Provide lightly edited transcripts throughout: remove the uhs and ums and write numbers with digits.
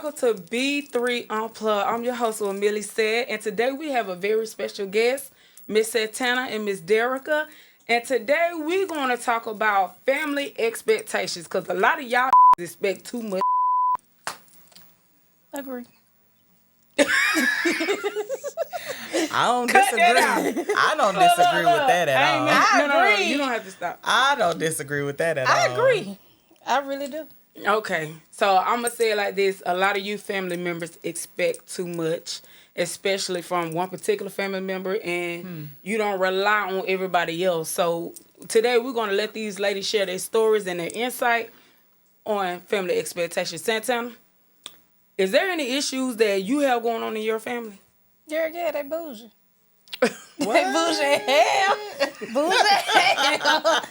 welcome to B3 Unplugged. I'm your host, Millie said, and today we have a very special guest, Miss Santana and Miss Derica. And today we're going to talk about family expectations, because a lot of y'all expect too much. Agree. I don't disagree. I don't disagree with that at all. No, you don't have to stop. I don't disagree with that at all. I agree. I really do. Okay, so I'm going to say it like this. A lot of you family members expect too much, especially from one particular family member, and you don't rely on everybody else. So today we're going to let these ladies share their stories and their insight on family expectations. Santana, is there any issues that you have going on in your family? Yeah, they bougie. They bougie hell. Bougie hell.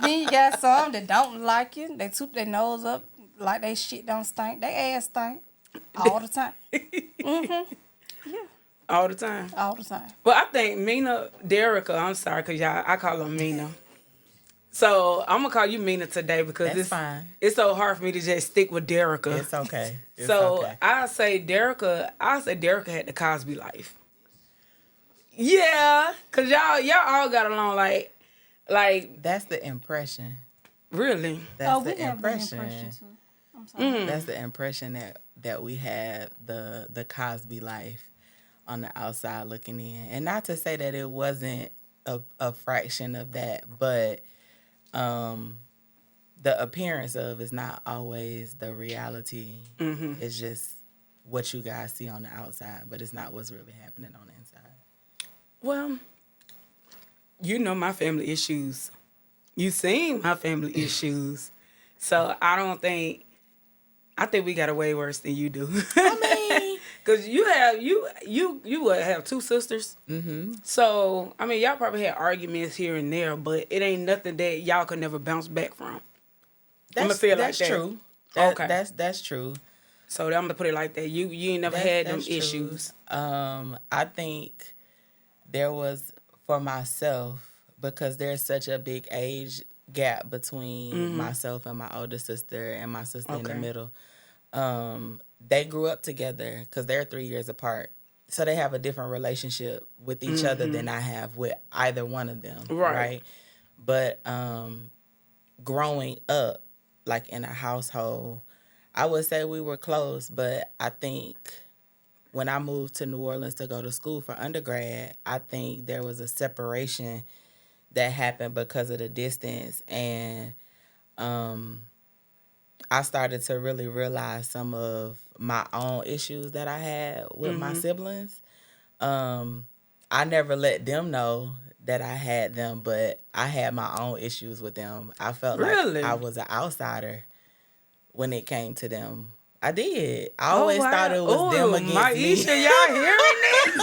Then you got some that don't like you. They toot their nose up like they shit don't stink. They ass stink. All the time. Yeah. All the time? All the time. Well, I think Derica, I'm sorry, because I call her Mina. So I'm going to call you Mina today because That's fine. It's so hard for me to just stick with Derica. It's okay. So I say Derica had the Cosby life. Yeah, because y'all all got along like That's the impression. Really? That's we the have impression. the impression too. I'm sorry. That's the impression that we had the Cosby life on the outside looking in. And not to say that it wasn't a fraction of that, but the appearance of is not always the reality. It's just what you guys see on the outside, but it's not what's really happening on the inside. Well, you know my family issues. You seen my family issues. So I think we got it way worse than you do. I mean, because you would have two sisters. Mm-hmm. So I mean, y'all probably had arguments here and there, but it ain't nothing that y'all could never bounce back from. I'm gonna say it like that. True. Okay, that's true. So I'm gonna put it like that. You ain't never had them issues. I think there was for myself, because there's such a big age gap between myself and my older sister and my sister in the middle. They grew up together because they're 3 years apart. So they have a different relationship with each other than I have with either one of them. Right? But growing up, like in a household, I would say we were close, but I think when I moved to New Orleans to go to school for undergrad, I think there was a separation that happened because of the distance. And I started to really realize some of my own issues that I had with my siblings. I never let them know that I had them, but I had my own issues with them. I felt like I was an outsider when it came to them. I did. I always thought it was them against me. Maisha, y'all hearing this?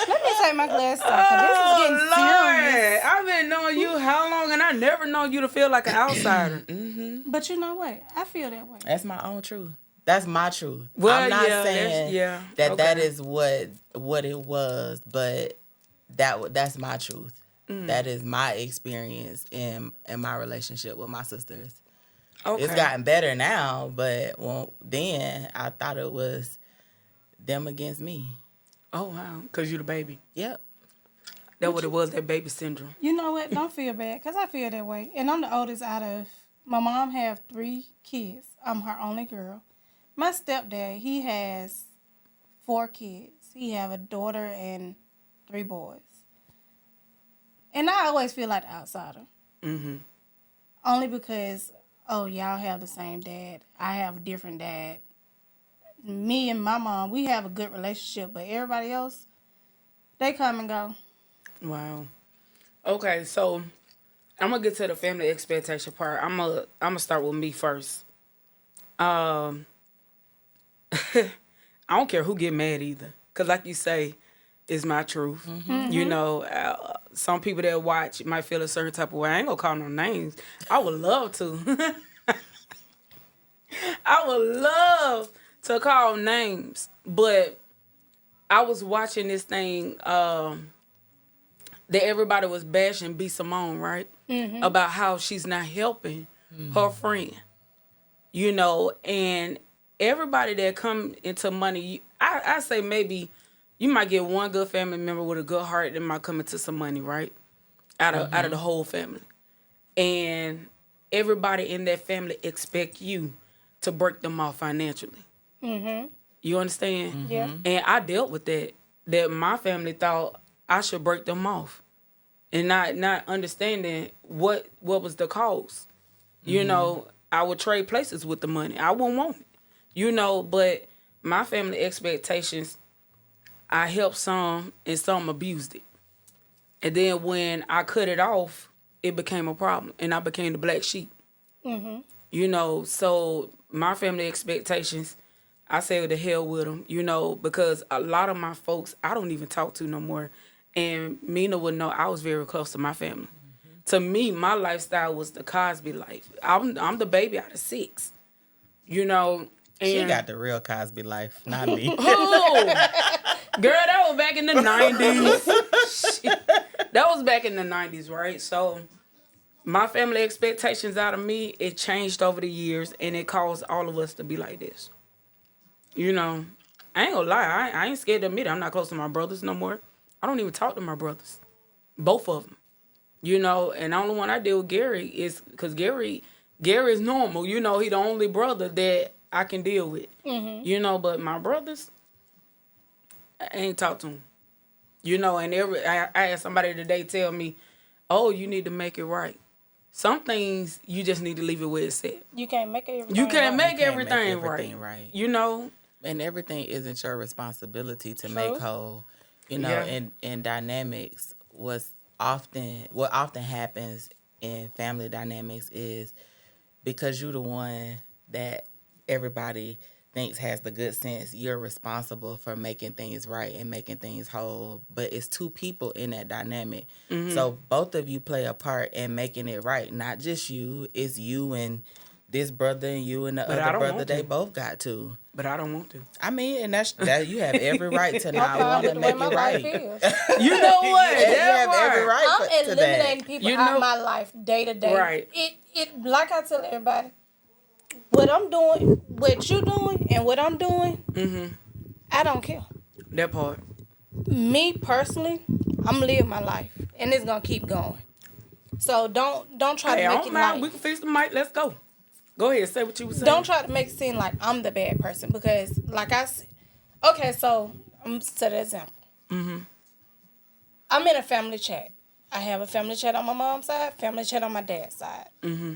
Let me take my glasses off, because this is getting serious. I've been knowing you how long, and I never known you to feel like an outsider. But you know what? I feel that way. That's my own truth. That's my truth. Well, I'm not saying that is what it was, but that's my truth. That is my experience in my relationship with my sisters. Okay. It's gotten better now, but then I thought it was them against me. Oh, wow. Because you the baby. Yep. That's what it was, that baby syndrome. You know what? Don't feel bad, because I feel that way. And I'm the oldest out of... My mom have 3 kids. I'm her only girl. My stepdad, he has 4 kids. He have a daughter and 3 boys. And I always feel like the outsider. Only because, y'all have the same dad. I have a different dad. Me and my mom, we have a good relationship, but everybody else, they come and go. Wow. Okay, so I'm gonna get to the family expectation part. I'm gonna start with me first. I don't care who get mad either, cause like you say, it's my truth. You know, some people that watch might feel a certain type of way. I ain't gonna call no names. I would love to. I would love to call names, but I was watching this thing that everybody was bashing B. Simone, right? About how she's not helping her friend, you know, and everybody that come into money, I say maybe you might get one good family member with a good heart that might come into some money, right? Out of the whole family. And everybody in that family expect you to break them off financially. Mm-hmm. You understand? Mm-hmm. Yeah. And I dealt with that. That my family thought I should break them off, and not understanding what was the cause. You know, I would trade places with the money. I wouldn't want it. You know, but my family expectations, I helped some and some abused it. And then when I cut it off, it became a problem, and I became the black sheep. Mm-hmm. You know, so my family expectations, I say the hell with them, you know, because a lot of my folks I don't even talk to no more. And Mina would know I was very close to my family. Mm-hmm. To me, my lifestyle was the Cosby life. I'm the baby out of 6, you know. And She got the real Cosby life, not me. oh, girl, that was back in the 90s. Shit. That was back in the 90s, right? So my family expectations out of me, it changed over the years, and it caused all of us to be like this. You know, I ain't gonna lie. I ain't scared to admit it. I'm not close to my brothers no more. I don't even talk to my brothers. Both of them. You know, and the only one I deal with Gary is because Gary is normal. You know, he the only brother that I can deal with. Mm-hmm. You know, but my brothers, I ain't talk to them. You know, and I had somebody today tell me, oh, you need to make it right. Some things you just need to leave it where it's at. You can't make everything You can't right. make everything right. You know? And everything isn't your responsibility to make whole. You know, in dynamics, what often happens in family dynamics is because you're the one that everybody thinks has the good sense, you're responsible for making things right and making things whole. But it's 2 people in that dynamic. Mm-hmm. So both of you play a part in making it right. Not just you. It's you and this brother and you and the other brother. They both got to. But I don't want to. I mean, and that you have every right to not want to make it right. You know what? You have every right I'm eliminating people out of my life day to day. Right. It like I tell everybody, what I'm doing, what you doing, and what I'm doing, I don't care. That part. Me personally, I'm living my life, and it's gonna keep going. So don't try to make it like we can fix the mic. Let's go. Go ahead, say what you were saying. Don't try to make it seem like I'm the bad person because, like I said, okay, so I'm going to set an example. Mm-hmm. I'm in a family chat. I have a family chat on my mom's side, family chat on my dad's side. Mm-hmm.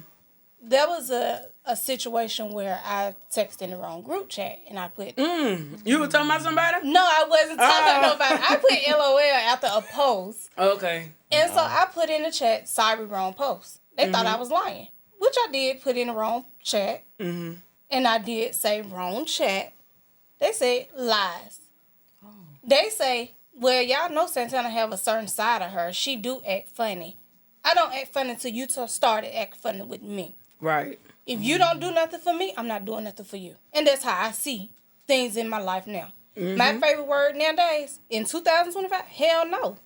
There was a situation where I texted in the wrong group chat and I put... You were talking about somebody? No, I wasn't talking about nobody. I put LOL after a post. Okay. And so I put in the chat, sorry, wrong post. They thought I was lying. Which I did put in the wrong chat. Mm-hmm. And I did say wrong chat. They said lies. Oh. They say, well, y'all know Santana have a certain side of her. She do act funny. I don't act funny until you started acting funny with me. Right. If you don't do nothing for me, I'm not doing nothing for you. And that's how I see things in my life now. Mm-hmm. My favorite word nowadays, in 2025, hell no.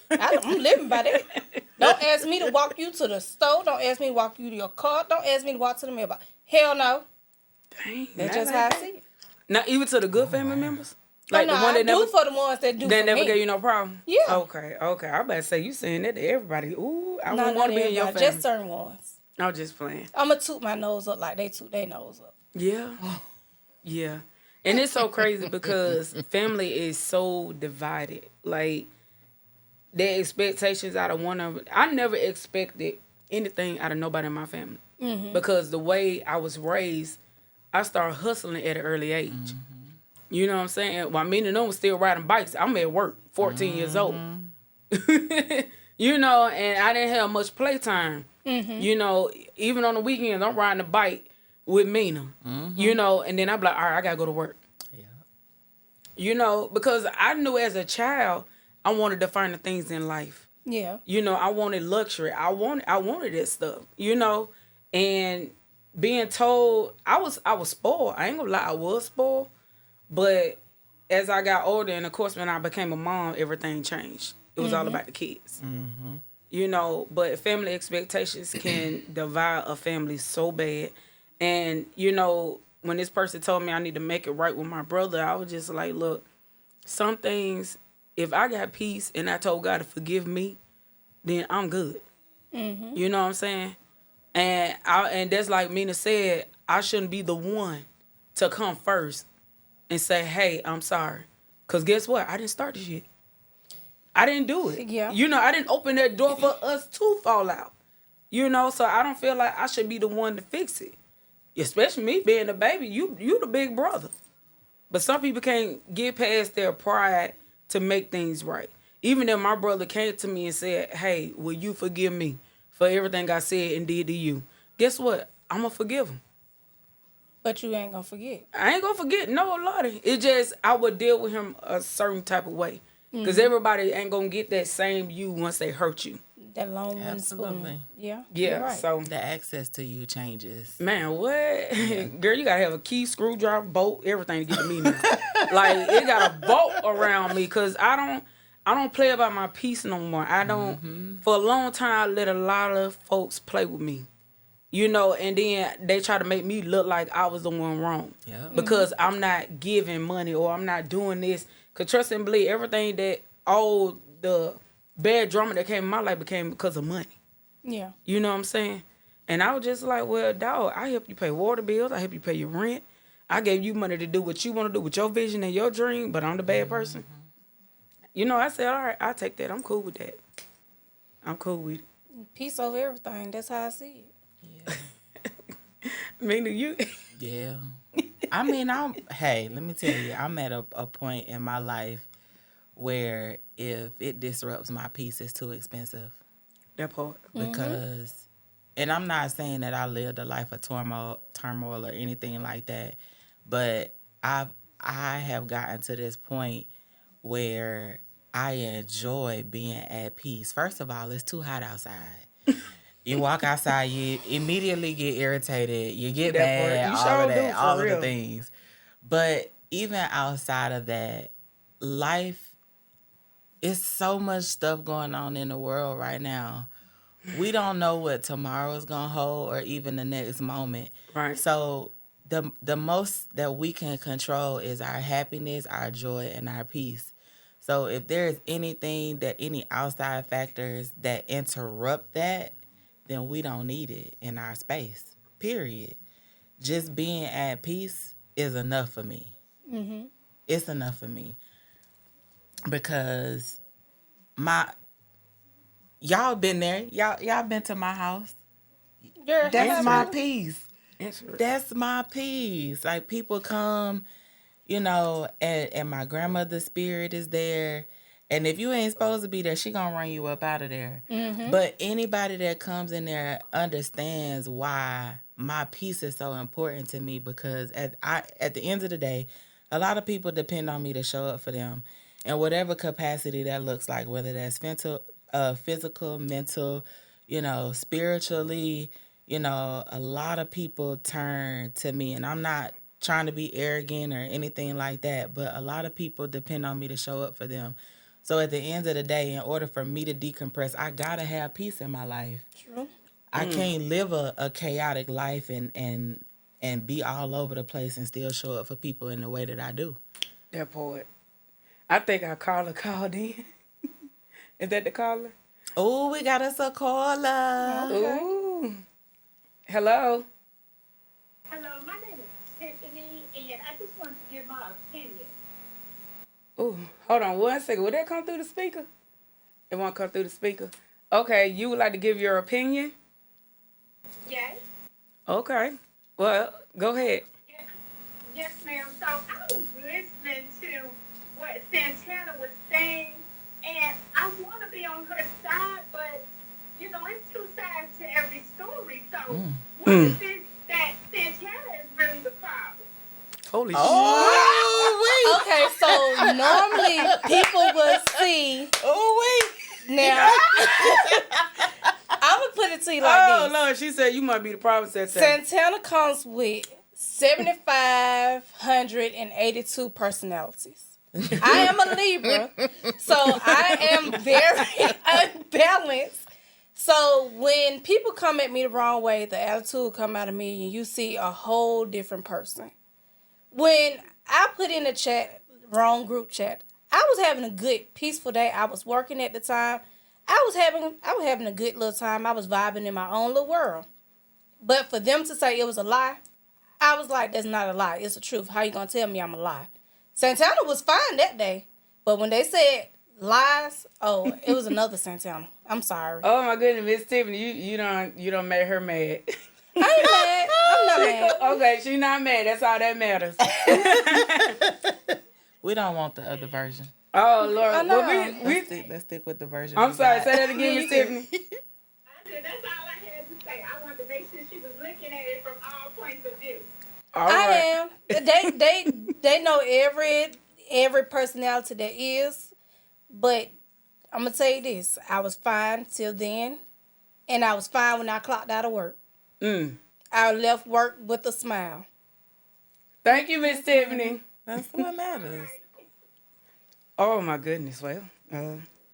I'm living by that. Don't ask me to walk you to the store. Don't ask me to walk you to your car. Don't ask me to walk to the mailbox. Hell no. Dang, that's just how I see it. Now, even to the good family members? Like the one that never, for the ones that do that for never me. gave you no problem? Yeah. Okay. I better say you saying that to everybody. Ooh, I wouldn't want to be in your family. Just certain ones. I'm just playing. I'm going to toot my nose up like they toot their nose up. Yeah. Yeah. And it's so crazy because family is so divided. Like, their expectations out of one of... I never expected anything out of nobody in my family. Mm-hmm. Because the way I was raised, I started hustling at an early age. Mm-hmm. You know what I'm saying? Well, me and them was still riding bikes. I'm at work, 14 years old. You know, and I didn't have much playtime. Mm-hmm. You know, even on the weekends, I'm riding a bike with Mina. Mm-hmm. You know, and then I'm like, all right, I got to go to work. Yeah. You know, because I knew as a child... I wanted to find the things in life. Yeah. You know, I wanted luxury. I wanted that stuff, you know. And being told I was spoiled. I ain't gonna lie, I was spoiled. But as I got older and of course when I became a mom, everything changed. It was all about the kids. Mm-hmm. You know, but family expectations can divide a family so bad. And, you know, when this person told me I need to make it right with my brother, I was just like, look, some things, if I got peace and I told God to forgive me, then I'm good. Mm-hmm. You know what I'm saying? And that's like Mina said, I shouldn't be the one to come first and say, hey, I'm sorry. Because guess what? I didn't start this shit. I didn't do it. Yeah. You know, I didn't open that door for us to fall out. You know, so I don't feel like I should be the one to fix it. Especially me being the baby. You the big brother. But some people can't get past their pride to make things right. Even if my brother came to me and said, hey, will you forgive me for everything I said and did to you? Guess what? I'm going to forgive him. But you ain't gonna forget. I ain't gonna forget, no, Lordy. It just, I would deal with him a certain type of way. Because everybody ain't gonna get that same you once they hurt you. That long one Absolutely. spoon. Yeah. Yeah, right. so. The access to you changes. Man, what? Yeah. Girl, you gotta have a key, screwdriver, bolt, everything to get to me now. Like, it got a bolt around me because I don't play about my peace no more. I don't, for a long time, I let a lot of folks play with me. You know, and then they try to make me look like I was the one wrong. Yeah. Because I'm not giving money or I'm not doing this. Because trust and believe, everything that, all the bad drama that came in my life became because of money. Yeah. You know what I'm saying? And I was just like, well, dog, I help you pay water bills. I help you pay your rent. I gave you money to do what you want to do with your vision and your dream, but I'm the bad person. You know, I said, all right, I'll take that. I'm cool with that. I'm cool with it. Peace over everything. That's how I see it. Meaning you. Yeah. I mean, hey, let me tell you, I'm at a point in my life where if it disrupts my peace, it's too expensive. That part. Because, and I'm not saying that I lived a life of turmoil or anything like that, but I have gotten to this point where I enjoy being at peace. First of all, it's too hot outside. You walk outside, you immediately get irritated, you get mad, all of the things. But even outside of that, life is so much stuff going on in the world right now. We don't know what tomorrow is going to hold or even the next moment. Right. So the most that we can control is our happiness, our joy, and our peace. So if there's anything any outside factors that interrupt that, then we don't need it in our space, period. Just being at peace is enough for me. Mm-hmm. It's enough for me. Because y'all been there. Y'all been to my house. Girl, that's my peace. Answer it. That's my peace. Like, people come, you know, and my grandmother's spirit is there. And if you ain't supposed to be there, she gonna run you up out of there. Mm-hmm. But anybody that comes in there understands why my peace is so important to me, because at the end of the day, a lot of people depend on me to show up for them in whatever capacity that looks like, whether that's physical, mental, you know, spiritually. You know, a lot of people turn to me, and I'm not trying to be arrogant or anything like that, but a lot of people depend on me to show up for them. So at the end of the day, in order for me to decompress, I gotta have peace in my life. True. I can't live a chaotic life and be all over the place and still show up for people in the way that I do. That part. I think our caller called in. Is that the caller? Oh, we got us a caller. Okay. Ooh. Hello. Hello, my name is Tiffany, and I just wanted to give my opinion. Ooh, hold on 1 second. Would that come through the speaker? It won't come through the speaker. Okay, you would like to give your opinion? Yes? Okay. Well, go ahead. Yes, ma'am. So I was listening to what Santana was saying, and I want to be on her side, but, you know, it's two sides to every story. So what is it that Santana is really the problem? Holy shit. Oh, Okay, so normally people will see. Now, I would put it to you like this. Oh, Lord, she said you might be the problem, Santana. Santana comes with 7,582 personalities. I am a Libra, so I am very unbalanced. So when people come at me the wrong way, the attitude come out of me, and you see a whole different person. When I put in the chat, wrong group chat, I was having a good, peaceful day. I was working at the time. I was having a good little time. I was vibing in my own little world. But for them to say it was a lie, I was like, that's not a lie. It's the truth. How you gonna tell me I'm a lie? Santana was fine that day. But when they said lies, oh, it was another Santana. I'm sorry. Oh my goodness, Miss Tiffany, you don't make her mad. I ain't mad. I'm not mad. Okay, she not mad. That's all that matters. We don't want the other version. Oh Lord, I know. well, Let's stick with the version. I'm we sorry. got. Say that again, Miss Tiffany. That's all I had to say. I wanted to make sure she was looking at it from all points of view. All I right. am. They know every personality there is, but I'm gonna tell you this: I was fine till then, and I was fine when I clocked out of work. I left work with a smile. Thank you, Miss Tiffany. That's what matters. Oh my goodness. Well,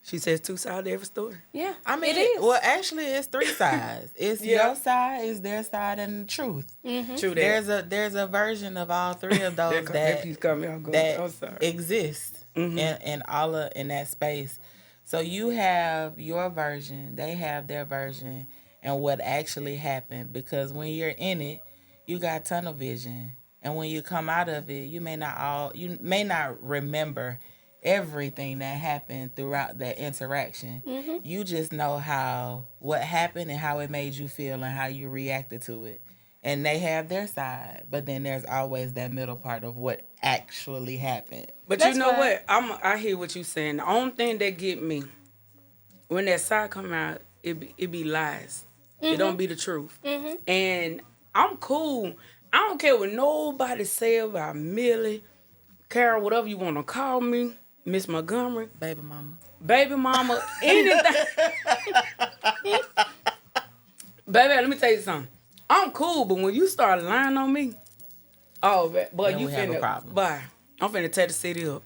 she says two sides to every story. Yeah, I mean, it is. well, actually, it's three sides. It's Yeah. your side, it's their side, and the truth. True that. There's a version of all three of those that piece got me. I'm sorry. exist in that space. So you have your version, they have their version, and what actually happened. Because when you're in it, you got tunnel vision, and when you come out of it, you may not remember everything that happened throughout that interaction. You just know what happened and how it made you feel and how you reacted to it. And they have their side, but then there's always that middle part of what actually happened. But That's you know fine. what? I hear what you saying. The only thing that get me when that side come out, it be lies. It don't be the truth. And I'm cool. I don't care what nobody say about Millie, Carol, whatever you want to call me, Miss Montgomery, Baby mama. anything. Baby, let me tell you something. I'm cool, but when you start lying on me, but Then you we have a finna, problem. bye. I'm finna tear the city up.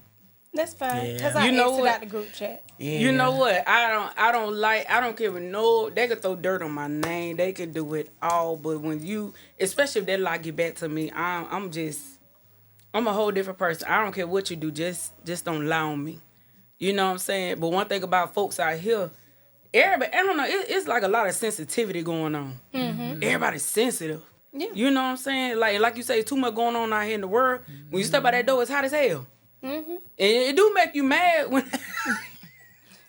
That's fine. Yeah. Because I You know exited what? out the group chat. Yeah. You know what? I don't care what they could throw dirt on my name. They could do it all. But when you, especially if they lie get back to me, I'm a whole different person. I don't care what you do. Just don't lie on me. You know what I'm saying? But one thing about folks out here, everybody, I don't know, it's like a lot of sensitivity going on. Everybody's sensitive. Yeah. You know what I'm saying? Like you say, too much going on out here in the world. When you step out that door, it's hot as hell. And it do make you mad when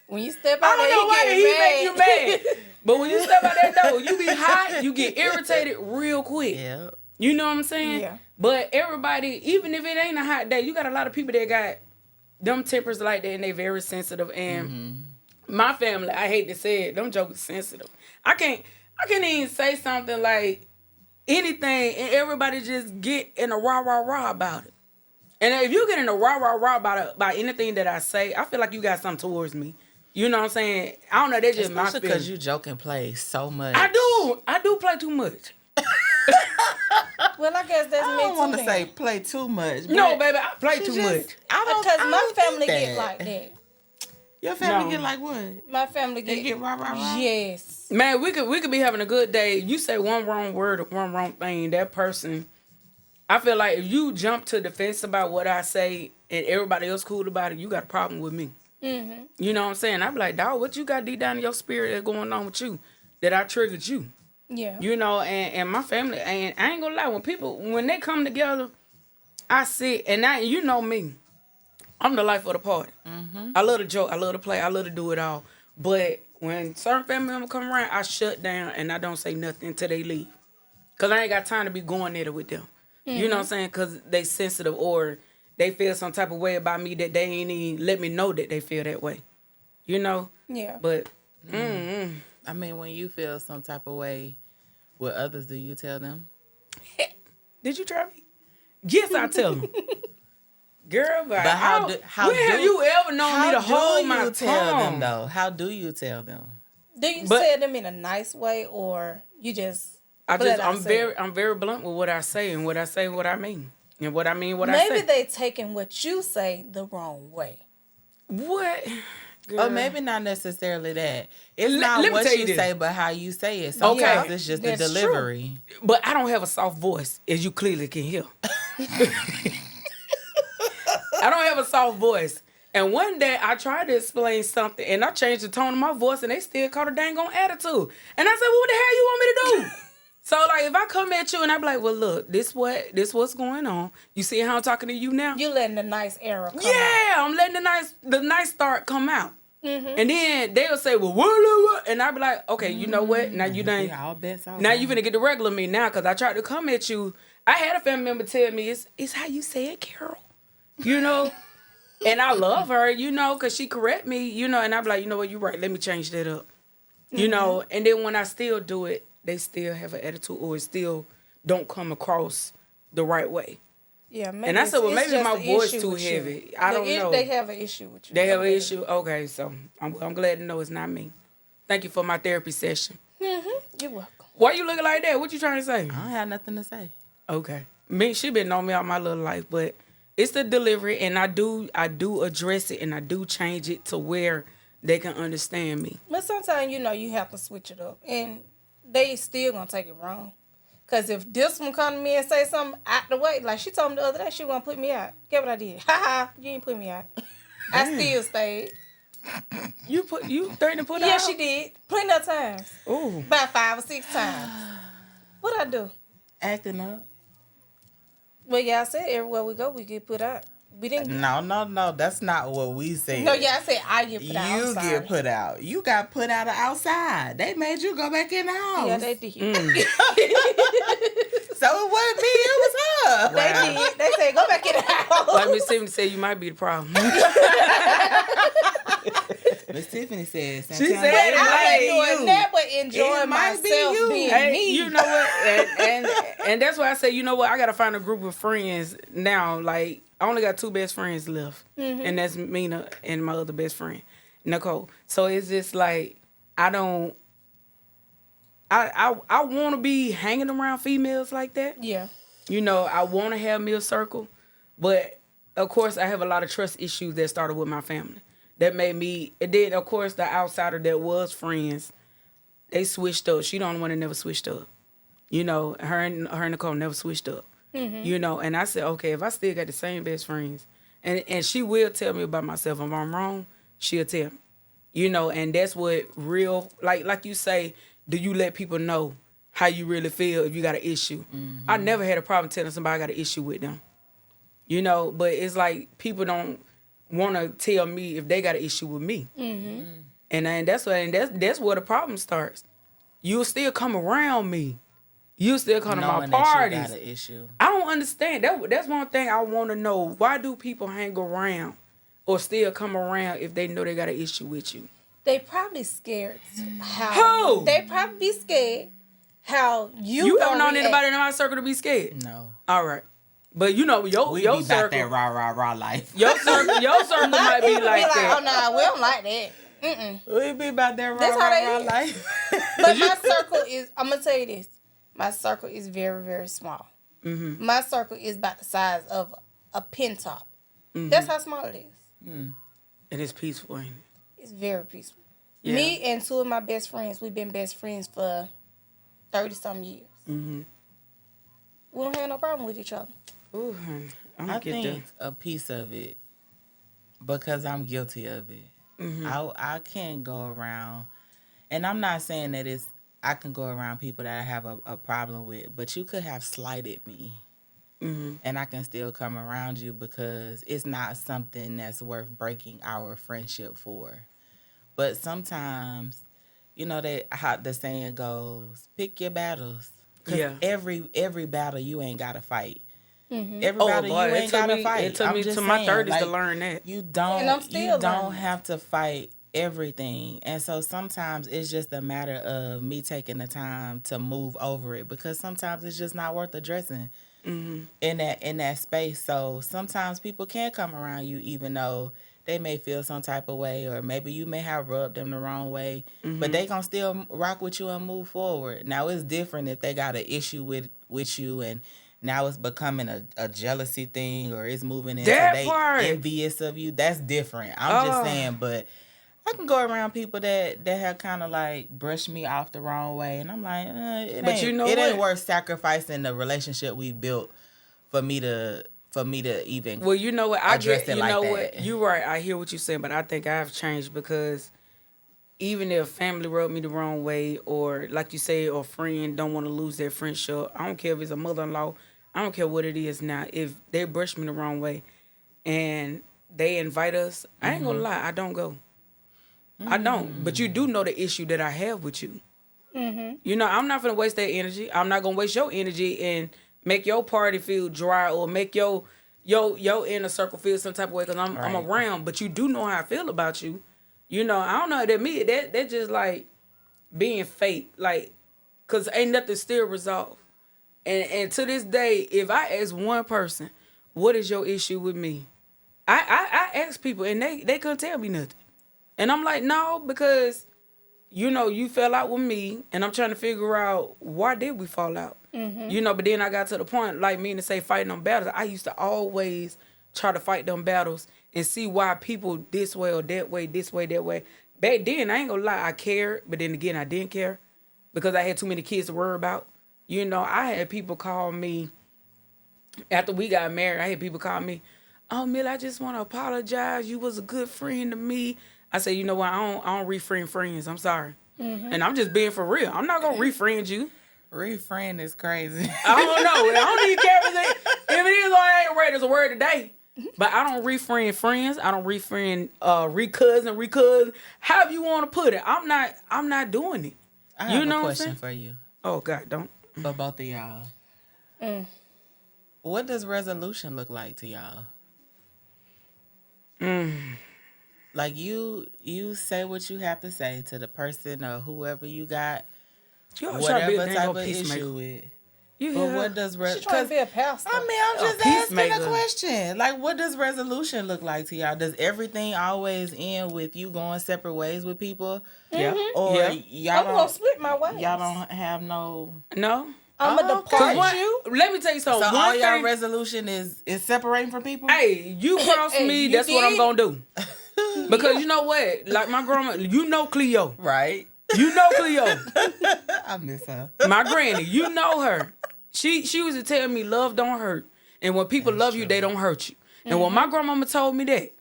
When you step out I don't know why there, he you make you get mad. But when you step out that door, you be hot, you get irritated real quick. Yeah. You know what I'm saying? Yeah. But everybody, even if it ain't a hot day, you got a lot of people that got them tempers like that and they very sensitive. And my family, I hate to say it, them jokers sensitive. I can't even say something like anything and everybody just get in a rah about it. And if you get in a rah about anything that I say, I feel like you got something towards me. You know what I'm saying? I don't know, that's just my Especially feeling. because you joke and play so much. I do play too much. Well, I guess that's I me don't want to too. say play too much. No, but baby, I play she too just- much. Because my don't family think get like that. Your family No. get like what? My family They get rah, rah, rah? Yes. Man, we could be having a good day. You say one wrong word or one wrong thing, that person. I feel like if you jump to the fence about what I say and everybody else cool about it, you got a problem with me. You know what I'm saying? I be like, dog, what you got deep down in your spirit that's going on with you that I triggered you? Yeah. You know, and my family, and I ain't gonna lie, when they come together, I sit, and you know me, I'm the life of the party. I love to joke, I love to play, I love to do it all. But when certain family members come around, I shut down and I don't say nothing until they leave. Because I ain't got time to be going at it with them. You know what I'm saying? Because they sensitive or they feel some type of way about me that they ain't even let me know that they feel that way. You know? Yeah. But, I mean, when you feel some type of way with others, do you tell them? did you try me? Yes, I tell them. Girl, but how when do have you ever known me to hold my tell them tongue? though? How do you tell them? Do you But- say them in a nice way or you just flat out I'm say it? I'm very blunt with what I say and what I say what I mean. And what I mean what I say. Maybe they taking what you say the wrong way. What? Or maybe not necessarily that. It's Let not me what tell you you this. say, but how you say it. Sometimes Okay. it's just the That's true. delivery. But I don't have a soft voice, as you clearly can hear. I don't have a soft voice. And one day I tried to explain something and I changed the tone of my voice and they still caught a dang on attitude. And I said, well, what the hell you want me to do? So like if I come at you and I be like, well look, this what's going on. You see how I'm talking to you now? You letting the nice era come out. Yeah, I'm letting the nice start come out. And then they'll say, well, what? And I'll be like, okay, you know what? Now you done. Yeah, all bets out. Now you finna get the regular me now because I tried to come at you. I had a family member tell me, it's how you say it, Carol. You know? And I love her, you know, because she correct me, you know, and I be like, you know what, you're right. Let me change that up. You know? And then when I still do it, they still have an attitude or it still don't come across the right way. Yeah, maybe And I said, well, it's maybe just my an voice issue too with you. heavy. I don't know. They have an issue with you. They have an issue? Okay, so I'm glad to know it's not me. Thank you for my therapy session. You're welcome. Why you looking like that? What you trying to say? I don't have nothing to say. Okay. She been knowing me all my little life, but it's the delivery, and I do address it, and I do change it to where they can understand me. But sometimes, you know, you have to switch it up. And they still going to take it wrong. Because if this one come to me and say something out the way, like she told me the other day, she was going to put me out. Get what I did? Ha ha, you ain't put me out. I still stayed. You threatened to put Yeah, out? she did. Plenty of times. Ooh. About 5 or 6 times. What I do? Acting up. Well, y'all said everywhere we go, we get put out. We didn't. No. That's not what we said. No, yeah, I said I get put out. I'm You sorry. get put out. You got put out of outside. They made you go back in the house. Yeah, they did. So it wasn't me, it was her. They did. They said, go back in the house. Like Miss Tiffany said, you might be the problem. Miss Tiffany said, She said, I ain't you. doing that, but enjoying It might be myself you. being Hey, me. you know what? And that's why I say, you know what? I gotta find a group of friends now. Like I only got 2 best friends left, and that's Mina and my other best friend, Nicole. So it's just like I don't. I want to be hanging around females like that. Yeah. You know, I want to have me a circle, but of course I have a lot of trust issues that started with my family. That made me. And then of course the outsider that was friends, they switched up. She the only one that never switched up. You know, her and Nicole never switched up. You know, and I said, okay, if I still got the same best friends, and she will tell me about myself. If I'm wrong, she'll tell me. You know, and that's what real, like you say, do you let people know how you really feel if you got an issue? I never had a problem telling somebody I got an issue with them. You know, but it's like people don't want to tell me if they got an issue with me. And that's where the problem starts. You'll still come around me. You still come to my Knowing parties. that you got an issue. I don't understand. That's one thing I want to know. Why do people hang around or still come around if they know they got an issue with you? They probably scared how. Who? They probably be scared how You don't ever known react. anybody in my circle to be scared? No. All right. But you know, your We be about circle, that rah life. your circle might be People like that. oh no, we don't like that. We be about that That's how they rah is. life. But my circle is, I'm going to tell you this. My circle is very, very small. My circle is about the size of a pin top. That's how small it is. It is peaceful, ain't it? It's very peaceful. Yeah. Me and 2 of my best friends, we've been best friends for 30-some years. We don't have no problem with each other. Ooh, honey. I'm I gonna get think a piece of it, because I'm guilty of it. I can't go around, and I'm not saying that I can go around people that I have a problem with, but you could have slighted me, and I can still come around you because it's not something that's worth breaking our friendship for. But sometimes, you know, how the saying goes, pick your battles. 'Cause Yeah. every battle you ain't gotta fight. Every Oh, battle boy, you it ain't took gotta me- fight. it took I'm me just to my saying, 30s to like, learn that. You And I'm don't still learning. have to fight everything. And so sometimes it's just a matter of me taking the time to move over it, because sometimes it's just not worth addressing in that space. So sometimes people can come around you even though they may feel some type of way, or maybe you may have rubbed them the wrong way, but they gonna still rock with you and move forward. Now it's different if they got an issue with you and now it's becoming a jealousy thing, or it's moving into That they part. envious of you. That's different. I'm just saying, but I can go around people that have kind of like brushed me off the wrong way, and I'm like, But you know it ain't what? worth sacrificing the relationship we built for me to even Well, you know what? address it You like know that. what? You're right. I hear what you're saying, but I think I've changed because even if family rubbed me the wrong way, or like you say, or friend don't want to lose their friendship, I don't care if it's a mother-in-law. I don't care what it is now. If they brush me the wrong way, and they invite us, I ain't gonna lie, I don't go. I don't. But you do know the issue that I have with you. You know, I'm not gonna waste that energy. I'm not gonna waste your energy and make your party feel dry or make your inner circle feel some type of way because I'm Right. around. But you do know how I feel about you. You know, I don't know that me that just like being fake, like, cause ain't nothing still resolved. And to this day, if I ask one person, what is your issue with me? I ask people and they couldn't tell me nothing. And I'm like, no, because you know, you fell out with me, and I'm trying to figure out why did we fall out. You know, but then I got to the point, like me to say fighting them battles. I used to always try to fight them battles and see why people this way or that way, this way, that way. Back then, I ain't gonna lie, I cared, but then again, I didn't care because I had too many kids to worry about. You know, I had people call me after we got married. I had people call me, "Oh, Mill, I just want to apologize. You was a good friend to me." I said, "You know what? I don't refriend friends. I'm sorry." And I'm just being for real. I'm not gonna refriend you. Refriend is crazy. I don't know. I don't even care if it is or it ain't a word. It's a word today. But I don't refriend friends. I don't refriend recousin. However you want to put it. I'm not doing it. I have You know a what I'm question saying? for you, Oh God, don't. for both of y'all. What does resolution look like to y'all? Like you say what you have to say to the person or whoever you got You always try to be a whatever dang type old of peacemaker. issue with. You But hear what her? does She trying to be a pastor. I mean, I'm just asking peacemaker. a question. Like, what does resolution look like to y'all? Does everything always end with you going separate ways with people? Yeah. Or Yeah. y'all I'm don't gonna split my ways. y'all don't have no. No. I'm gonna Oh, depart okay. you. Let me tell you So something. all One y'all thing, resolution is separating from people? hey, you cross Hey, me, you that's what I'm did? gonna do. Because you know what? Like my grandma, you know Cleo. Right. You know Cleo. I miss her. My granny, you know her. She used to tell me love don't hurt. And when people love you, they don't hurt you. And when my grandmama told me that,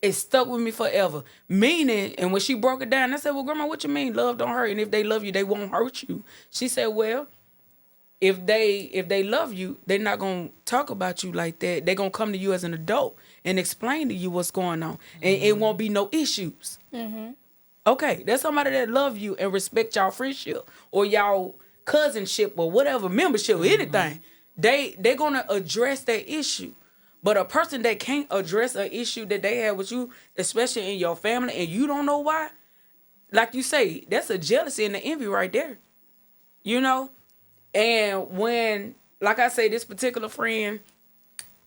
it stuck with me forever. Meaning, and when she broke it down, I said, well, grandma, what you mean love don't hurt? And if they love you, they won't hurt you. She said, well, if they love you, they're not gonna talk about you like that. They're gonna come to you as an adult and explain to you what's going on. And it won't be no issues. Okay, that's somebody that love you and respect y'all friendship or y'all cousinship or whatever membership, anything. They're gonna address that issue. But a person that can't address an issue that they have with you, especially in your family, and you don't know why, like you say, that's a jealousy and the envy right there. You know? And when, like I say, this particular friend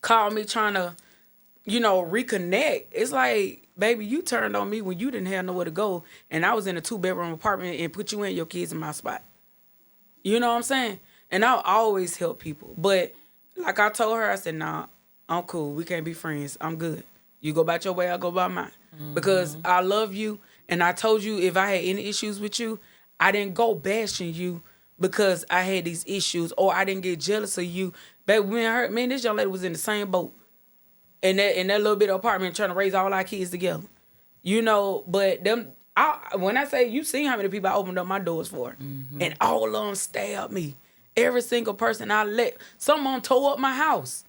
called me trying to, reconnect, it's like, baby, you turned on me when you didn't have nowhere to go, and I was in a 2-bedroom apartment and put you and your kids in my spot. You know what I'm saying? And I'll always help people. But like I told her, I said, nah, I'm cool. We can't be friends. I'm good. You go about your way, I'll go by mine. Because I love you, and I told you if I had any issues with you, I didn't go bashing you because I had these issues or I didn't get jealous of you. Baby, me and this young lady was in the same boat. In that little bit of apartment trying to raise all our kids together. You know, but when I say, you seen how many people I opened up my doors for. And all of them stabbed me. Every single person I let. Someone tore up my house.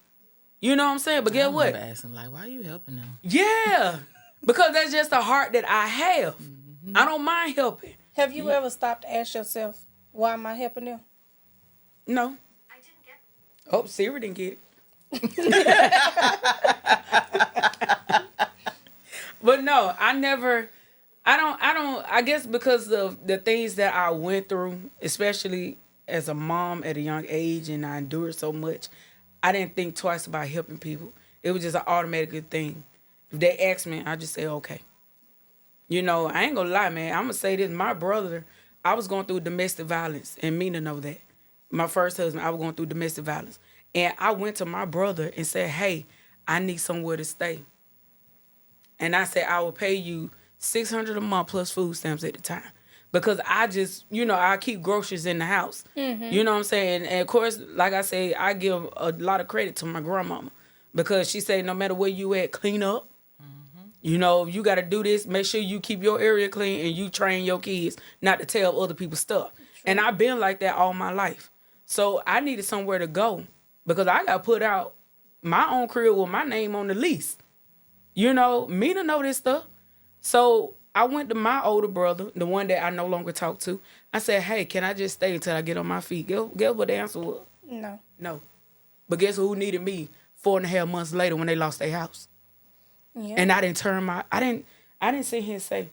You know what I'm saying? But guess what? I'm asking, like, why are you helping them? Yeah. Because that's just a heart that I have. I don't mind helping. Have you ever stopped to ask yourself, why am I helping them? No. I didn't get Oh, Siri didn't get it. But no, I guess because of the things that I went through, especially as a mom at a young age, and I endured so much, I didn't think twice about helping people. It was just an automatic thing. If they asked me, I just say, okay. You know, I ain't gonna lie, man. I'm gonna say this. My brother, I was going through domestic violence, and Mina know that. My first husband, I was going through domestic violence. And I went to my brother and said, hey, I need somewhere to stay. And I said, I will pay you $600 a month plus food stamps at the time. Because I just, I keep groceries in the house. You know what I'm saying? And of course, like I say, I give a lot of credit to my grandmama. Because she said, no matter where you at, clean up. You got to do this. Make sure you keep your area clean and you train your kids not to tell other people's stuff. True. And I've been like that all my life. So I needed somewhere to go because I got put out my own crib with my name on the lease. Me to know this stuff. So I went to my older brother, the one that I no longer talk to. I said, hey, can I just stay until I get on my feet? Guess what the answer was? No. But guess who needed me 4.5 months later when they lost their house? Yeah. And I didn't I didn't sit here and say,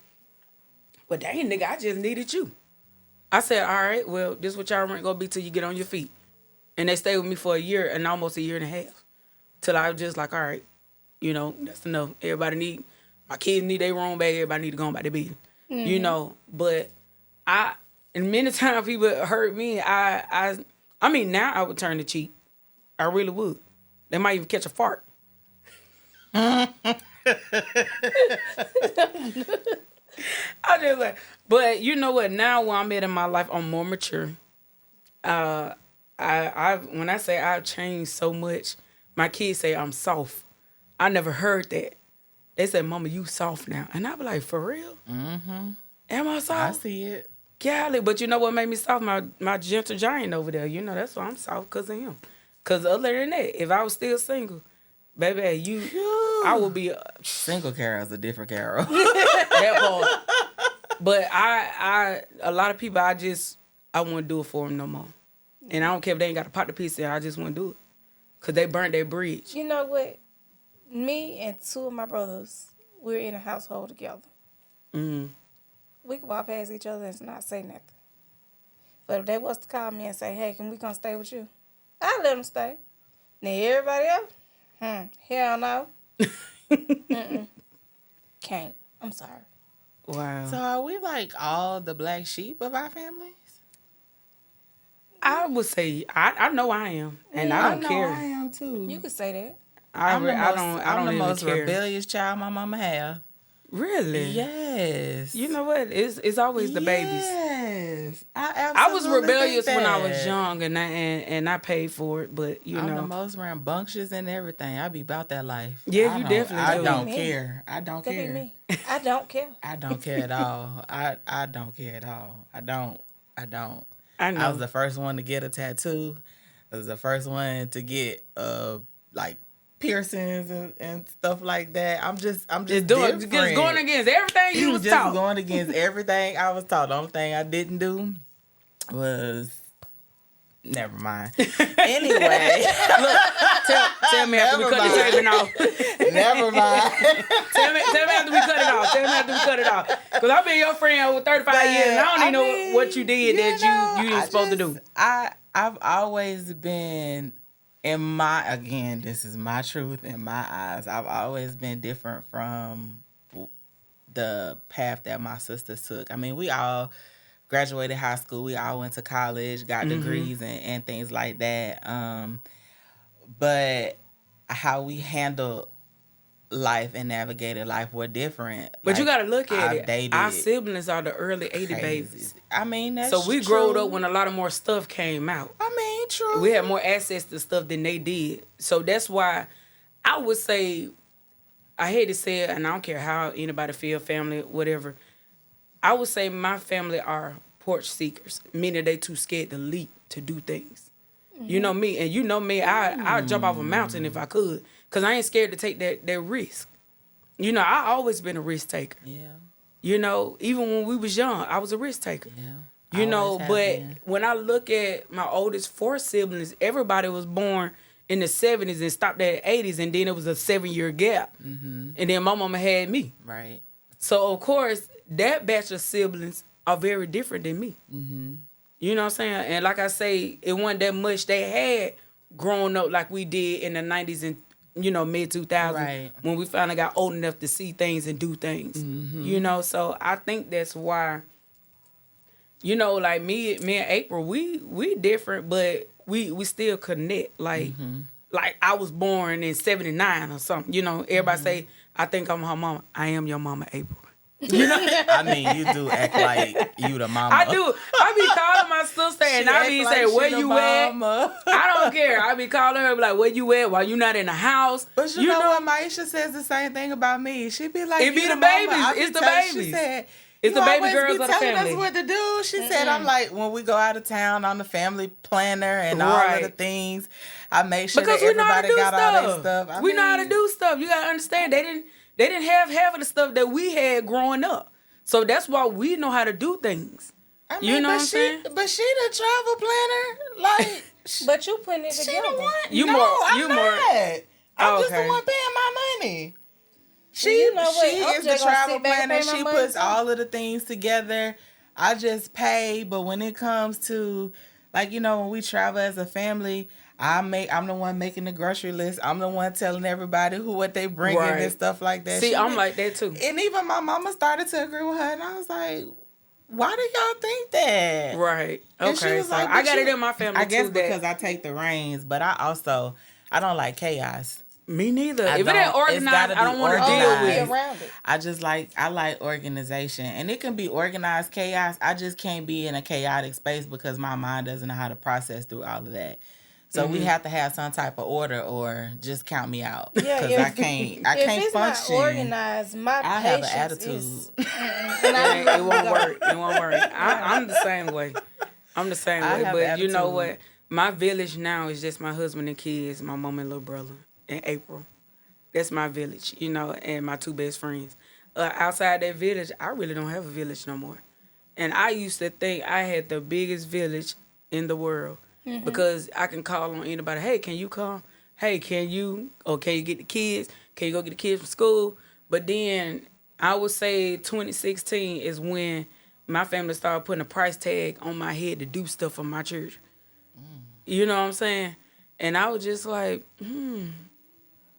well, dang, nigga, I just needed you. I said, all right, well, this is what y'all rent gonna be till you get on your feet. And they stayed with me for a year and almost a year and a half. Till I was just like, all right, that's enough. My kids need their room back, everybody need to go on by their business. But and many times people hurt me, I mean, now I would turn to cheat. I really would. They might even catch a fart. I just like, but you know what? Now where I'm at in my life, I'm more mature. When I say I've changed so much, my kids say I'm soft. I never heard that. They say, "Mama, you soft now," and I be like, "For real? Mm-hmm. Am I soft?" I see it. Golly, but you know what made me soft? My gentle giant over there. That's why I'm soft because of him. Because other than that, if I was still single. Baby, I will be single Carol is a different Carol. That part. But a lot of people, I won't do it for them no more. And I don't care if they ain't got a pot to piece in, I just won't do it. Because they burnt their bridge. You know what? Me and two of my brothers, we're in a household together. Mm-hmm. We can walk past each other and not say nothing. But if they was to call me and say, hey, can we come stay with you? I let them stay. Now everybody else? Hell no. Can't. I'm sorry. Wow. So are we like all the black sheep of our families? I would say I know I am, and I don't care. I am too. You could say that. I'm the even most care. rebellious child my mama have. Really? Yes. You know what? It's always the babies. Yes. I was rebellious when I was young, and I paid for it. But I'm the most rambunctious and everything. I be about that life. Yeah, you definitely. I don't care. I don't care. Me. I don't care. I don't care at all. I don't care at all. I don't. I know. I was the first one to get a tattoo. I was the first one to get like piercings and stuff like that. I'm just going against everything you was taught. Just going against everything I was taught. The only thing I didn't do was never mind. Anyway, look, tell me after we cut the taping off. Never mind. Tell me after we cut it off. Tell me after we cut it off. Because I've been your friend over 35 years, and I don't even know what you did that you supposed to do. I've always been. This is my truth in my eyes. I've always been different from the path that my sisters took. I mean, we all graduated high school. We all went to college, got degrees and things like that. But how we handled life and navigated life were different. But you got to look at it. Our siblings are the early 80 babies. I mean, that's so we growed up when a lot of more stuff came out. I mean, true. We had more access to stuff than they did. So that's why I would say, I hate to say it, and I don't care how anybody feel, family, whatever. I would say my family are porch seekers, meaning they too scared to leap to do things. You know me, and you know me, I'd jump off a mountain if I could, because I ain't scared to take that risk. I always been a risk taker. Yeah. Even when we was young, I was a risk taker. Yeah. But when I look at my oldest 4 siblings, everybody was born in the 70s and stopped at the 80s, and then it was a 7-year gap. Mm-hmm. And then my mama had me. Right. So, of course, that batch of siblings are very different than me. Mm-hmm. You know what I'm saying? And like I say, it wasn't that much they had growing up like we did in the 90s and, mid 2000s. Right. When we finally got old enough to see things and do things. Mm-hmm. So I think that's why, like me and April, we different, but we still connect. Like, like I was born in 79 or something. Everybody say, I think I'm her mama. I am your mama, April. You know, I mean, you do act like you the mama. I do. I be calling my sister and I be saying, "Where you at?" I don't care. I be calling her like, "Where you at?" While you not in the house. But you know what? Maisha says the same thing about me. She be like, "It be "You the mama." babies. It's the babies." She said, "It's the baby girls be of the telling family." us what to do. She said, "I'm like, when we go out of town on the family planner and all of the things, I make sure because that everybody got all their stuff. We know how to do stuff. You gotta understand. They didn't have half of the stuff that we had growing up. So that's why we know how to do things. I mean, you know what I'm saying? But she the travel planner, like. But you putting it She together. the one. You no, more. I'm You not. more. I'm just the one paying my money. She You know what? she I'm is the just gonna travel sit back and planner. pay my She money puts too. all of the things together. I just pay. But when it comes to, like, you know, when we travel as a family, I'm the one making the grocery list. I'm the one telling everybody what they bringing and stuff like that. See, I'm like that too. And even my mama started to agree with her, and I was like, why do y'all think that? Right. And she Okay. was So like, I "But got you-" it in my family I guess too. because I take the reins, but I don't like chaos. Me neither. I If it ain't don't- organized, it's gotta I don't be want to deal organized. with it. around it. I like organization, and it can be organized chaos. I just can't be in a chaotic space because my mind doesn't know how to process through all of that. So we have to have some type of order, or just count me out Yeah, because I can't if it's function. not organized, my I have an patience attitude. is. It won't work. It won't work. I'm the same way. I'm the same I way. have But you know attitude. what? My village now is just my husband and kids, my mom and little brother, and April. That's my village, you know, and my two best friends. Outside that village, I really don't have a village no more. And I used to think I had the biggest village in the world because I can call on anybody. Hey, can you come? Hey, can you get the kids? Can you go get the kids from school? But then I would say 2016 is when my family started putting a price tag on my head to do stuff for my church. You know what I'm saying? And I was just like,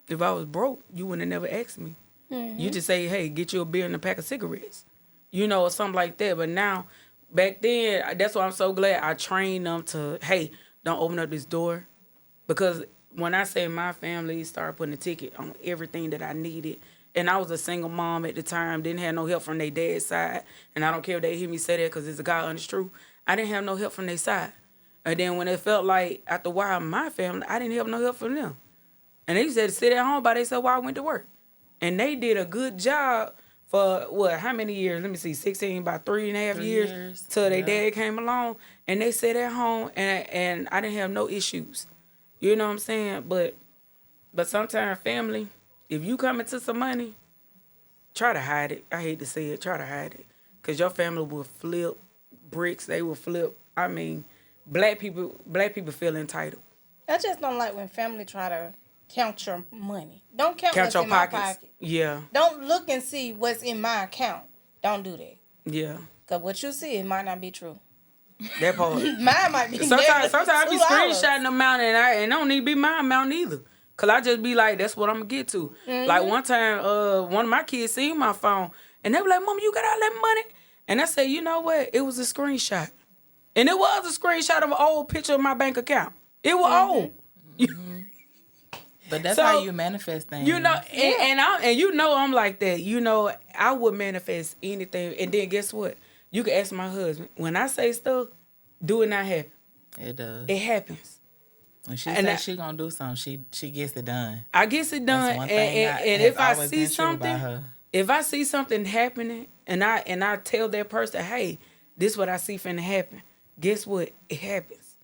if I was broke, you wouldn't have never asked me. You just say, hey, get you a beer and a pack of cigarettes. You know, or something like that. But now, back then, that's why I'm so glad I trained them to, hey, don't open up this door. Because when I say my family started putting a ticket on everything that I needed, and I was a single mom at the time, didn't have no help from their dad's side, and I don't care if they hear me say that because it's a God honest truth, I didn't have no help from their side. And then when it felt like, after a while, my family, I didn't have no help from them. And they said to sit at home by themselves while I went to work. And they did a good job for, how many years? Let me see, 16, about 3.5 years till their dad came along. And they sat at home, and I didn't have no issues. You know what I'm saying? But sometimes family, if you come into some money, try to hide it. I hate to say it, try to hide it. Because your family will flip bricks. They will flip. I mean, black people feel entitled. I just don't like when family try to count your money. Don't count what's Your in my pockets. pocket. Yeah. Don't look and see what's in my account. Don't do that. Yeah. Because what you see, it might not be true. That part. Mine might be Sometimes I be $2. screenshotting the amount, and don't need to be my amount either. Cause I just be like, that's what I'm gonna get to. Like one time, one of my kids seen my phone, and they were like, "Mom, you got all that money?" And I said, "You know what? It was a screenshot, and it was a screenshot of an old picture of my bank account. It was old." But that's So, how you manifest things. You know, and you know I'm like that. You know, I would manifest anything, and then guess what? You can ask my husband. When I say stuff, do it not happen. It does. It happens. When she says she gonna do something, she gets it done. I gets it done, That's one thing and has if I always see been true something, about her. if I see something happening, and I tell that person, hey, this what I see finna happen. Guess what? It happens.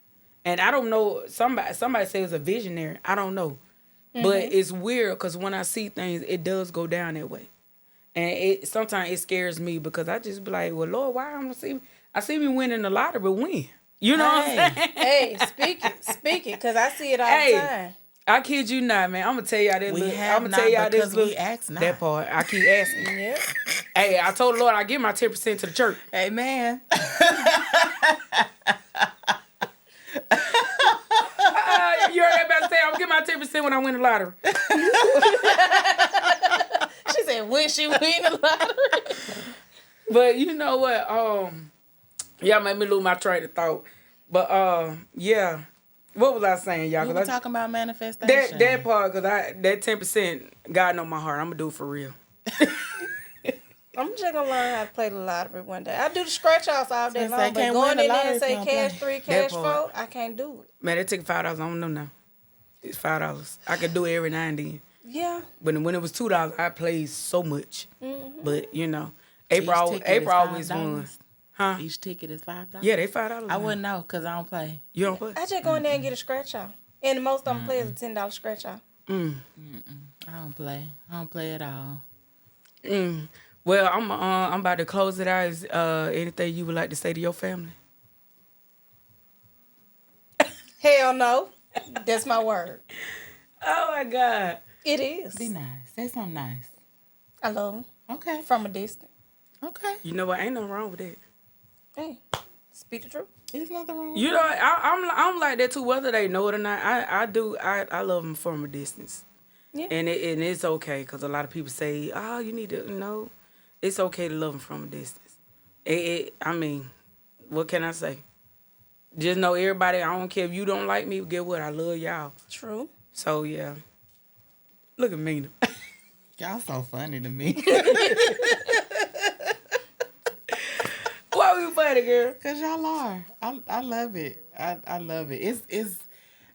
And I don't know. Somebody says a visionary. I don't know, but it's weird because when I see things, it does go down that way, and sometimes it scares me because I just be like, well, Lord, why I'm gonna see? I see me winning the lottery, but when? You know what I'm saying? Hey, speak it, because I see it all the time. I kid you not, man. I'm gonna tell y'all this. We I'm have gonna not tell y'all because this. we ask not. That part, I keep asking. Yep. Hey, I told the Lord I give my 10% to the church. Amen. You heard everybody say I'm gonna give my 10% when I win the lottery. She said, when she win the lottery. But you know what? Y'all made me lose my train of thought. But yeah. What was I saying, y'all? We were talking about manifestation. That part, because that 10%, God know my heart. I'm gonna do it for real. I'm just gonna learn how to play the lottery one day. I do the scratch offs all day So long, say, but can't going win the in there lottery and say if you don't cash play. 3, cash part. 4, I can't do it. Man, they take $5. I don't know now. It's $5. I could do it every now and then. Yeah. But when it was $2, I played so much. Mm-hmm. But April ticket is always $5? won. Huh? Each ticket is $5. Yeah, they $5. I wouldn't know because I don't play. You don't play? I just go in there and get a scratch off. And the most I'm play is a $10 scratch off. I don't play. I don't play at all. Well, I'm about to close it out. Is anything you would like to say to your family? Hell no. That's my word. Oh my God. It is. Be nice. Say something nice. I love them Okay. from a distance. Okay. You know what? Ain't nothing wrong with that. Hey, speak the truth. There's nothing wrong with You know, I'm like that too. Whether they know it or not, I love them from a distance. Yeah. And it's okay because a lot of people say, oh, you need to know. It's okay to love them from a distance. I mean, what can I say? Just know everybody. I don't care if you don't like me. Get what? I love y'all. True. So yeah. Look at Mina. Y'all so funny to me. Why we funny, girl? Cause y'all are. I love it. I love it.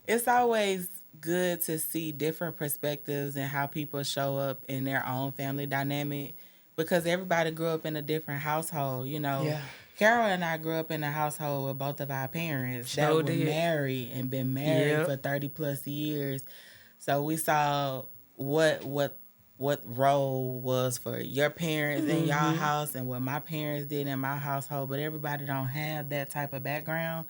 It's always good to see different perspectives and how people show up in their own family dynamic because everybody grew up in a different household, you know. Yeah. Carol and I grew up in a household with both of our parents that Sure were did. married and been married Yep. for 30 plus years. So we saw what role was for your parents in y'all house and what my parents did in my household, but everybody don't have that type of background.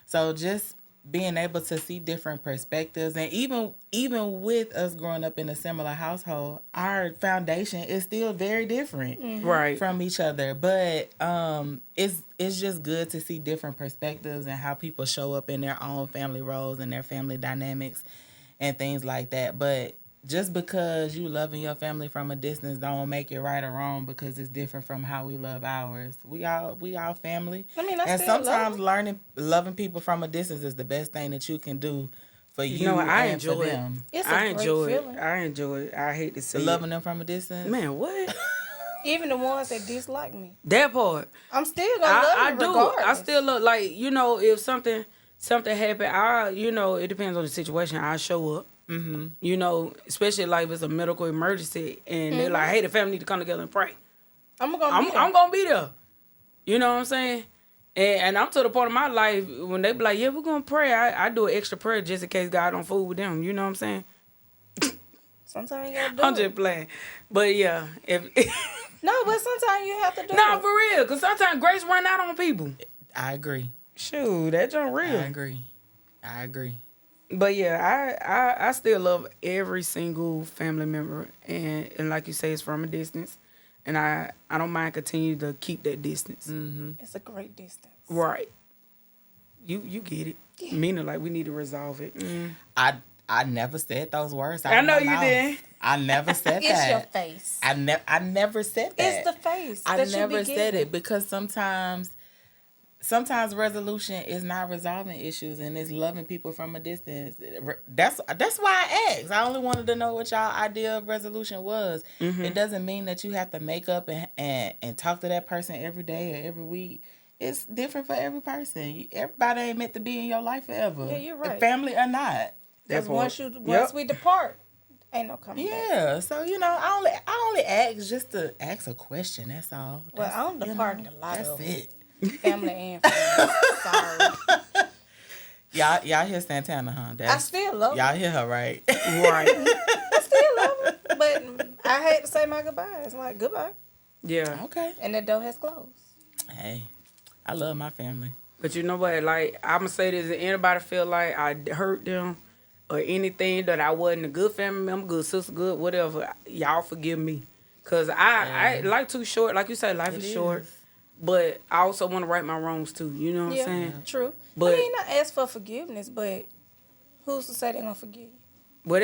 So just being able to see different perspectives, and even with us growing up in a similar household, our foundation is still very different Right. from each other. But it's just good to see different perspectives and how people show up in their own family roles and their family dynamics and things like that. But just because you loving your family from a distance don't make it right or wrong because it's different from how we love ours. We all family. I mean, I and still sometimes love loving people from a distance is the best thing that you can do for you, You know what? I and for enjoy it. them. It's a I great enjoy feeling. it. I enjoy it. I hate to say Loving them from a distance. it. Man, what? Even the ones that dislike me. That part. I'm still gonna love I you do. regardless. I still look like, if something happened, it depends on the situation. I show up. Mm-hmm. Especially like if it's a medical emergency and they're like, hey, the family need to come together and pray. I'm gonna be there. I'm gonna be there. You know what I'm saying? And I'm to the point of my life when they be like, yeah, we're gonna pray. I do an extra prayer just in case God don't fool with them. You know what I'm saying? Sometimes you gotta do I'm it. just playing. But yeah, if No, but sometimes you have to do nah, it. for real, because sometimes grace run out on people. I agree. Shoot, that's unreal. I agree. But yeah, I still love every single family member, and like you say, it's from a distance, and I don't mind continue to keep that distance. It's a great distance. Right. You get it. Yeah. Meaning like we need to resolve it. I never said those words. I know you did. I never said It's that. your face. I never said that. It's the face. I that you never be said getting. it because sometimes resolution is not resolving issues and it's loving people from a distance. That's why I asked. I only wanted to know what y'all idea of resolution was. It doesn't mean that you have to make up and talk to that person every day or every week. It's different for every person. Everybody ain't meant to be in your life forever. Yeah, you're right. Family or not. Because once Yep. we depart, ain't no coming back. Yeah, so I only ask just to ask a question. That's all. Well, I don't depart a lot That's of it. family and friends. Sorry. Y'all hear Santana, huh? I still love y'all her. hear her, right? Right. I still love her. But I hate to say my goodbyes. Like, goodbye. Yeah. Okay. And the door has closed. Hey, I love my family. But you know what? Like, I'm going to say this. If anybody feel like I hurt them or anything, that I wasn't a good family member, good sister, good whatever, y'all forgive me. Because I life too short. Like you say, life is short. But I also want to right my wrongs, too. You know what I'm saying? True. But- I mean, I ask for forgiveness, but who's to say they're going to forgive you? But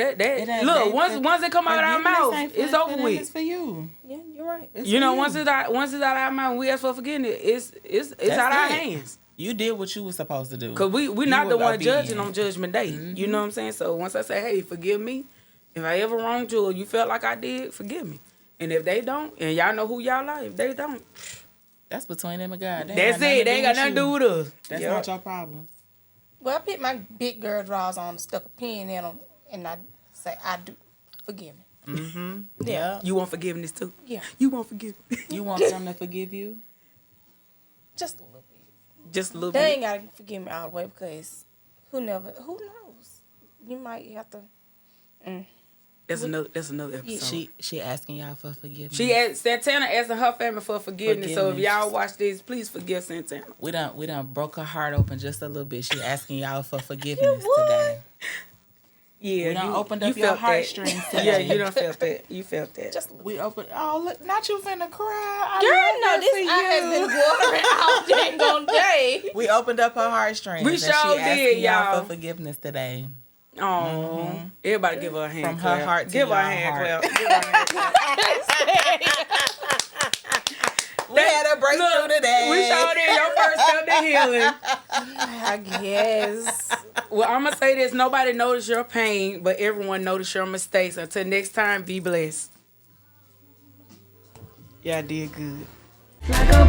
look, once it come out of our mouth, it's over with. It's for you. Yeah, you're right. You know, once it's out of our mouth, we ask for forgiveness. It's out of our hands. You did what you were supposed to do. Cause we You not the were one obedient. judging on Judgment Day. You know what I'm saying? So once I say, hey, forgive me, if I ever wronged you or you felt like I did, forgive me. And if they don't, and y'all know who y'all are, if they don't, That's between them and God. that's it. They ain't got nothing to do with us. That's Yep. not your problem. Well, I put my big girl drawers on and stuck a pin in them, and I say, I do. Forgive me. Mm-hmm. Yeah. You want forgiveness too? Yeah. You want forgiveness? You want them to forgive you? Just a little bit. Just a little They bit. ain't got to forgive me all the way because who knows? You might have to. That's another episode. She asking y'all for forgiveness. Santana asking her family for forgiveness. So if y'all watch this, please forgive Santana. We done broke her heart open just a little bit. She asking y'all for forgiveness today. Yeah, We done opened up you your felt that. heartstrings today. Yeah, you done felt that. You felt that. Just a little. We opened. Oh, look, not you finna cry. Girl, no, this I have been watering all dang on day. We opened up her heartstrings. We and sure she did, asking y'all. for forgiveness today. Oh, everybody give her a hand From clap. her heart to give her a your hand heart. clap. Give her a hand clap. We had a breakthrough today. We sure did. Your first step to healing. I guess. Well, I'm gonna say this: nobody noticed your pain, but everyone noticed your mistakes. Until next time, be blessed. Yeah, I did good. Like a